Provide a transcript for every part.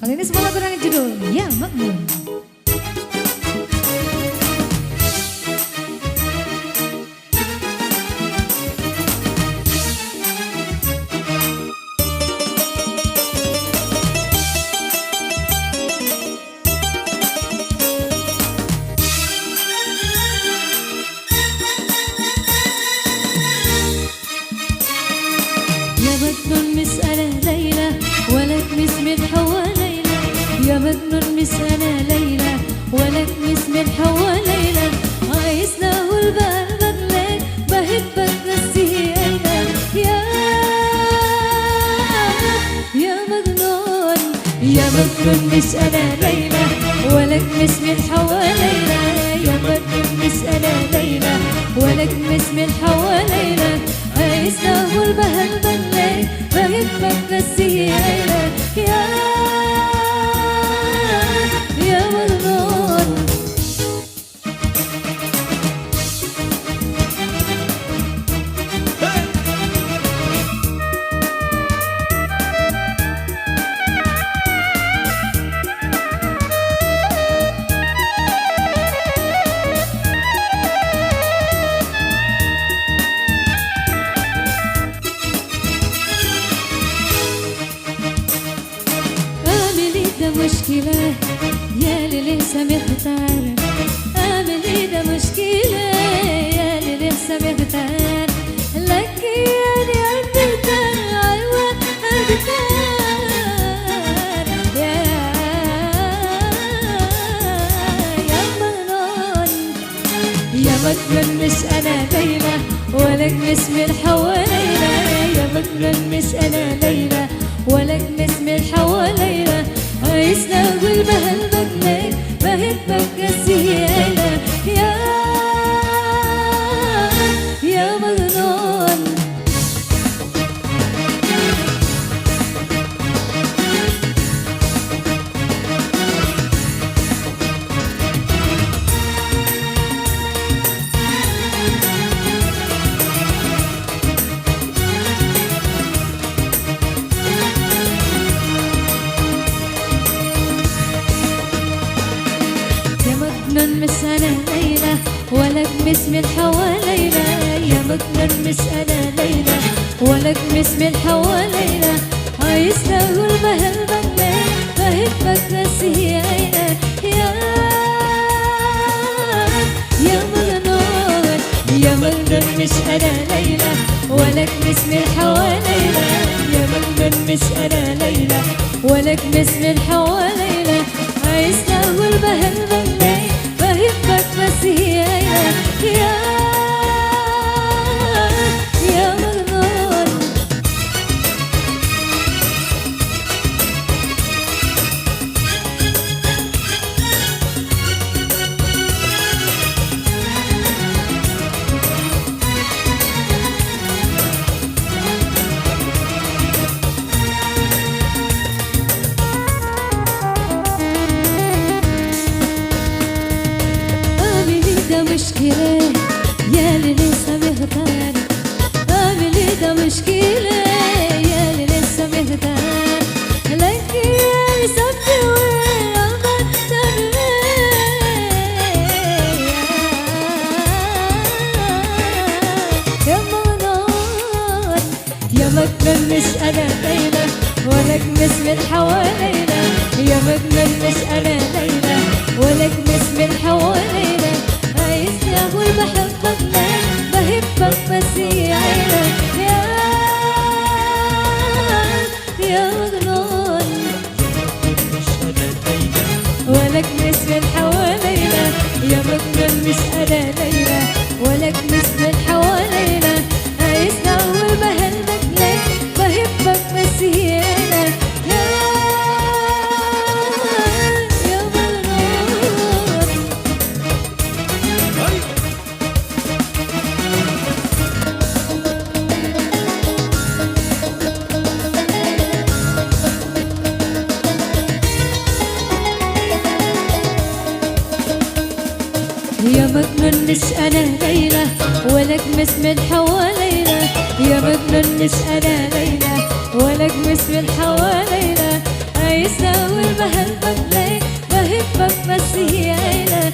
Kali ini sebuah lagu dengan judul Ya Makmum. يا مجنون مسألة ليلى ولك اسم الحوا ليلى يا مجنون مسألة ليلى ولك اسم الحوا ليلى عايز له البال بغلك بحبك نسيه أيضا يا مجنون يا مجنون مسألة ليلى ولك اسم الحوا ليلى يا مجنون مسألة ليلى ولك اسم الحوا ليلى عايز له البهل بغلك بحبك نسيه أيضا يا مجنون مشكلة يا اللي لسه مختار أعمل إيه ده مشكلة يا اللي لسه مختار لك يعني قلبتار أيوة قلبتار يا مجنون يا مجنون مش أنا ليلى ولك اسم الحوا ليلى يا مجنون مش أنا ليلى ولك اسم الحوا ليلى عايز اقول بهالبدلك بحبك نسيه انا يا مجنون مجنون مش أنا ليلى ولك اسم الحوا ليلى يا مجنون مش أنا ليلى ولك اسم الحوا ليلى عايز أقول بهالبغلك بحبك نسيه أنا يا مجنون يا مجنون مش أنا ليلى ولك اسم الحوا ليلى يا مجنون مش أنا ليلى ولك اسم الحوا ليلى عايز أقول بهالبغلك بحبك نسيه يا مجنون مشكلة يا اللي لسه مختار أعمل إيه ده مشكلة يا اللي لسه مختار لك يا سبتي وعمر يا مجنون يا مجنون مش أنا ليلى ولك اسم الحوا ليلى يا مجنون مش أنا ليلى ولك اسم الحوا ليلى عايز اقول بحبك بحبك نسيه عينك يا مجنون ولك اسم الحوا ليلى يا مجنون مش أنا ليلى ولك اسم الحوا ليلى عايز اقول بحبك بحبك نسيه عينك يا مجنون يا مجنون مش أنا ليلى ولك اسم الحوا ليلى يا مجنون مش أنا ليلى ولك اسم الحوا ليلى يساوي بحبك ليه بحبك بس هي عيلة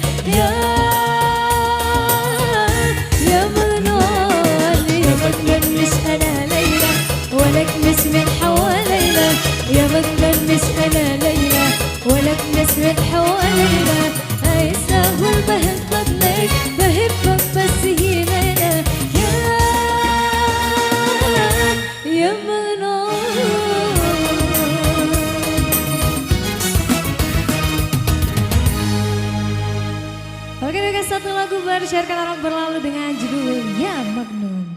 يا مجنون يا مجنون مش أنا ليلى ولك مش من حوالينا يا مجنون مش أنا ليلى ولك مش من حوالينا يساوي بحبك ليه بحبك بس هي عيلة يا مجنون. Oke, satu lagu baru share orang berlalu dengan judul Ya Magnun.